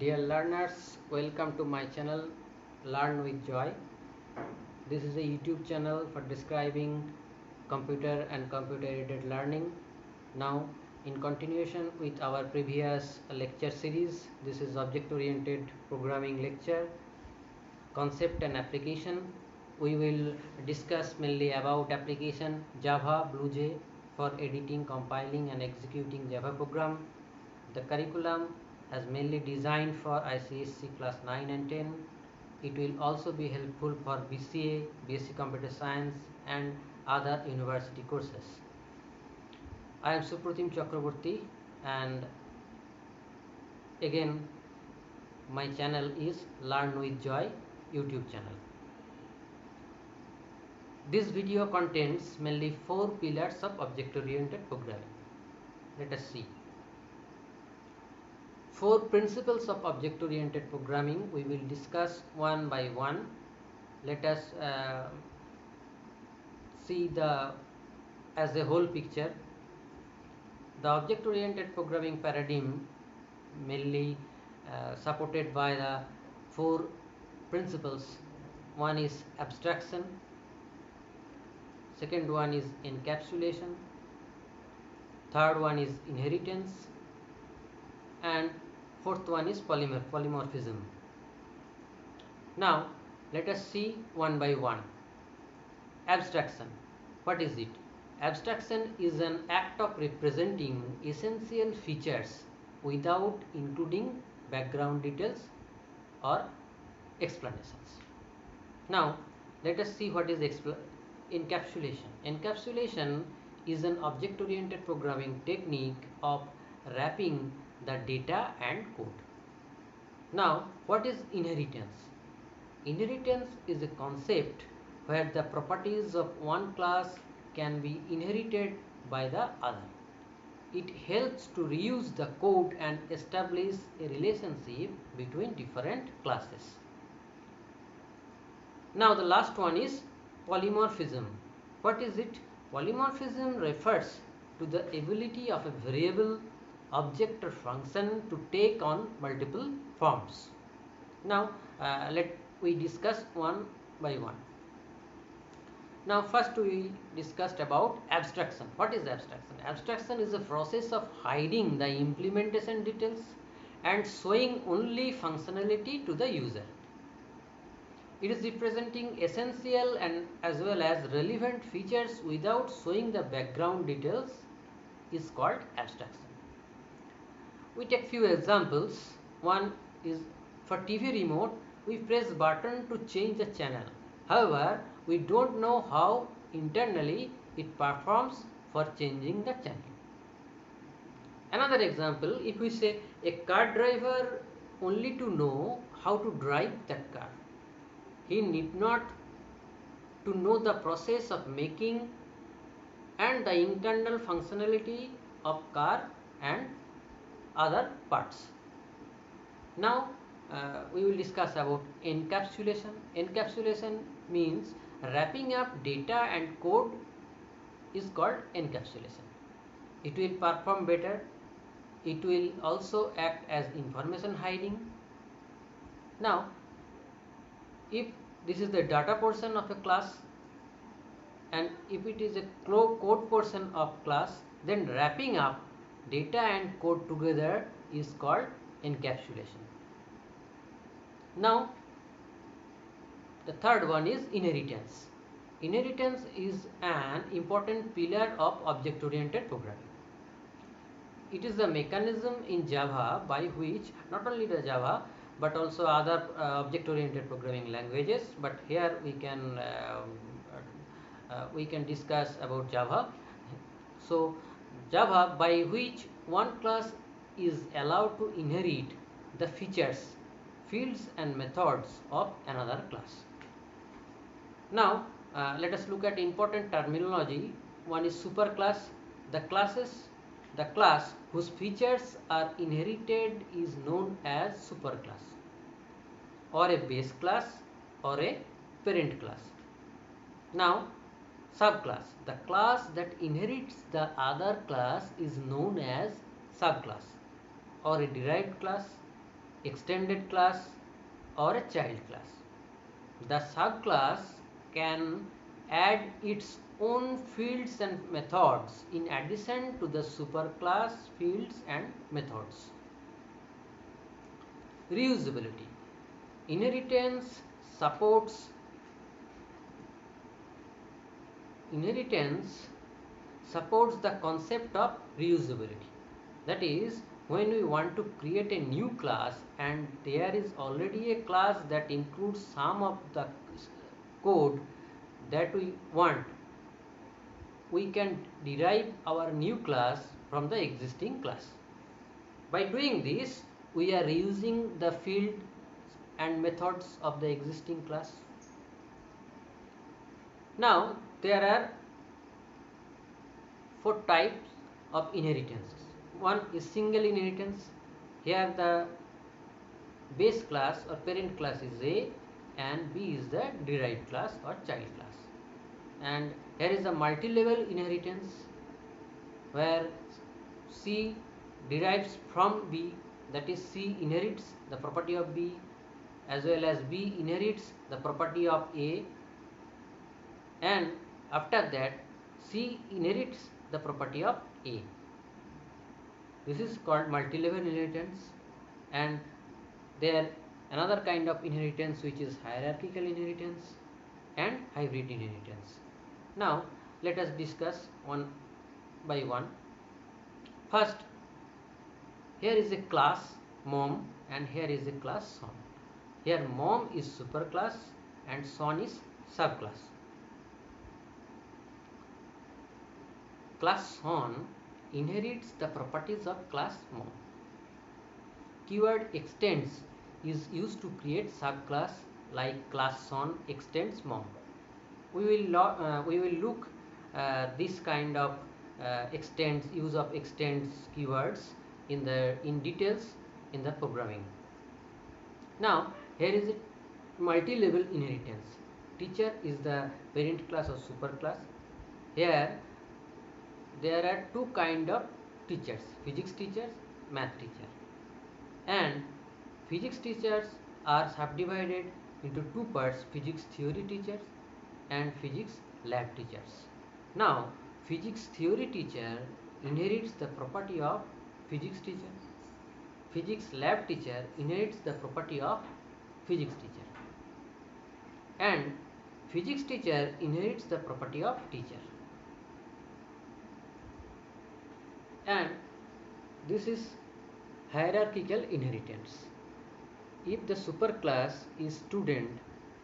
Dear learners, welcome to my channel Learn with Joy. This is a YouTube channel for describing computer and computer aided learning. Now, in continuation with our previous lecture series, this is object oriented programming lecture, concept and application. We will discuss mainly about application Java, BlueJ for editing, compiling and executing Java program. The curriculum has mainly designed for ICSE class 9 and 10. It will also be helpful for BCA, BSc Computer Science and other university courses. I am Supratim Chakraborty and again my channel is Learn with Joy YouTube channel. This video contains mainly 4 pillars of object-oriented programming. Let us see. 4 principles of object-oriented programming we will discuss one by one. Let us see as a whole picture. The object-oriented programming paradigm mainly supported by the 4 principles. One is abstraction, second one is encapsulation, third one is inheritance, and fourth one is polymorphism. Now let us see one by one. Abstraction. What is it? Abstraction is an act of representing essential features without including background details or explanations. Now let us see what is encapsulation. Encapsulation is an object-oriented programming technique of wrapping the data and code. Now what is inheritance? Inheritance is a concept where the properties of one class can be inherited by the other. It helps to reuse the code and establish a relationship between different classes. Now the last one is polymorphism. What is it? Polymorphism refers to the ability of a variable, object or function to take on multiple forms. Now let we discuss one by one. Now first we discussed about abstraction. What is abstraction? Abstraction is a process of hiding the implementation details and showing only functionality to the user. It is representing essential and as well as relevant features without showing the background details is called abstraction. We take few examples. One is for TV remote, we press button to change the channel. However, we don't know how internally it performs for changing the channel. Another example, if we say a car driver only to know how to drive that car, he need not to know the process of making and the internal functionality of car and other parts. Now we will discuss about encapsulation. Encapsulation means wrapping up data and code is called encapsulation. It will perform better. It will also act as information hiding. Now if this is the data portion of a class and if it is a code portion of class, then wrapping up data and code together is called encapsulation. Now the third one is inheritance. Inheritance is an important pillar of object-oriented programming. It is a mechanism in Java by which not only the Java but also other object-oriented programming languages, but here we can discuss about Java. So Java by which one class is allowed to inherit the features, fields and methods of another class. Now let us look at important terminology. One is superclass. The class whose features are inherited is known as superclass, or a base class, or a parent class. Now subclass. The class that inherits the other class is known as subclass, or a derived class, extended class or a child class. The subclass can add its own fields and methods in addition to the superclass fields and methods. Reusability. Inheritance supports the concept of reusability. That is, when we want to create a new class and there is already a class that includes some of the code that we want, we can derive our new class from the existing class. By doing this, we are reusing the field and methods of the existing class. Now, there are 4 types of inheritances. One is single inheritance. Here the base class or parent class is A and B is the derived class or child class. And here is the multi-level inheritance where C derives from B, that is C inherits the property of B as well as B inherits the property of A, and after that C inherits the property of A. This is called multi-level inheritance. And there another kind of inheritance which is hierarchical inheritance and hybrid inheritance. Now let us discuss one by one. First, here is a class mom and here is a class son. Here mom is superclass and son is subclass. Class son inherits the properties of class mom. Keyword extends is used to create subclass like class son extends mom. We will look this kind of use of extends keywords in details in the programming. Now here is a multi-level inheritance. Teacher is the parent class or superclass. Here there are 2 kind of teachers: physics teachers, math teacher. And physics teachers are subdivided into 2 parts: physics theory teachers and physics lab teachers. Now physics theory teacher inherits the property of physics teacher. Physics lab teacher inherits the property of physics teacher. And physics teacher inherits the property of teacher. And this is hierarchical inheritance. If the superclass is student,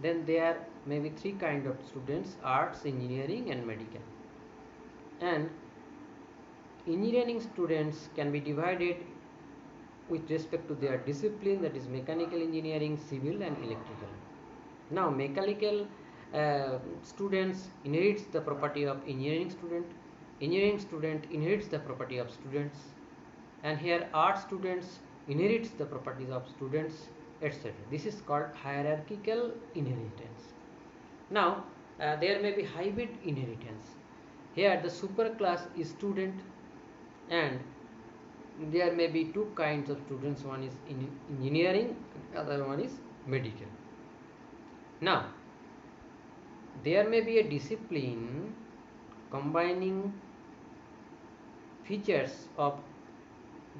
then there may be 3 kind of students: arts, engineering and medical. And engineering students can be divided with respect to their discipline, that is mechanical engineering, civil and electrical. Now mechanical students inherits the property of engineering student. Engineering student inherits the property of students, and here art students inherits the properties of students, etc. This is called hierarchical inheritance. Now there may be hybrid inheritance. Here the superclass is student and there may be 2 kinds of students. One is in engineering, other one is medical. Now there may be a discipline combining features of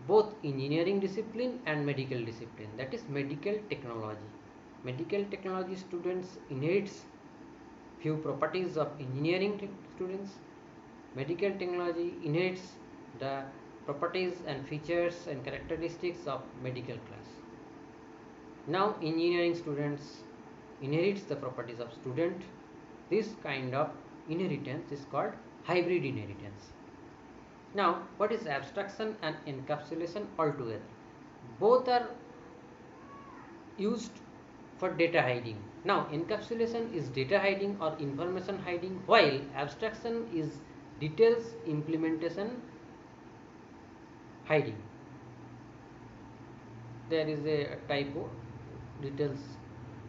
both engineering discipline and medical discipline, that is medical technology. Medical technology students inherits few properties of engineering students. Medical technology inherits the properties and features and characteristics of medical class. Now engineering students inherits the properties of student. This kind of inheritance is called hybrid inheritance. Now what is abstraction and encapsulation altogether? Both are used for data hiding. Now encapsulation is data hiding or information hiding, while abstraction is details implementation hiding. There is a typo, details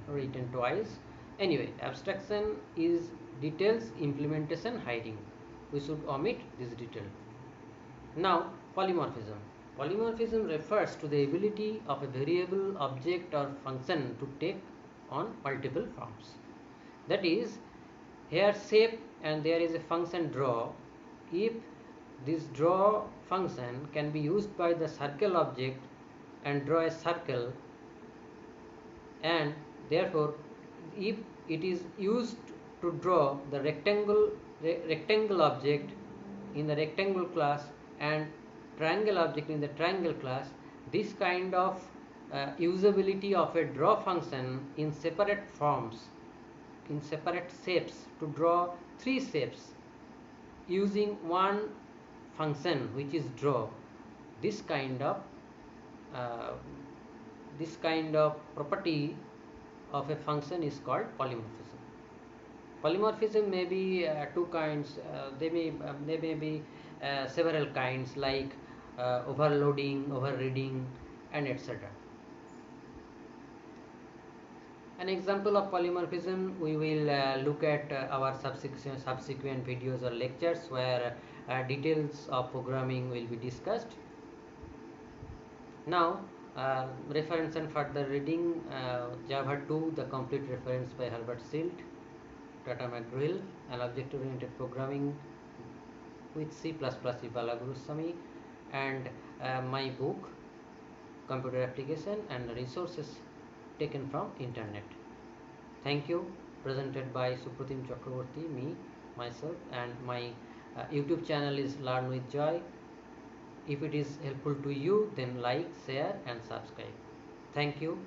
written twice. Anyway, abstraction is details implementation hiding. We should omit this detail. Now polymorphism. Polymorphism refers to the ability of a variable, object or function to take on multiple forms. That is, here shape and there is a function draw. If this draw function can be used by the circle object and draw a circle, and therefore if it is used to draw the rectangle object in the rectangle class and triangle object in the triangle class, this kind of usability of a draw function in separate forms, in separate shapes, to draw three shapes using one function which is draw, this kind of uh, property of a function is called polymorphism. Polymorphism may be two kinds. There may be several kinds, like overloading, overreading, and etc. An example of polymorphism, we will look at our subsequent videos or lectures, where details of programming will be discussed. Now, reference and further reading: Java 2, The Complete Reference by Herbert Silt, Tata McGraw-Hill, and Object-Oriented Programming with C++ by Balagurusamy, and my book, Computer Application, and resources taken from internet. Thank you. Presented by Supratim Chakraborty, me, myself, and my YouTube channel is Learn with Joy. If it is helpful to you, then like, share, and subscribe. Thank you.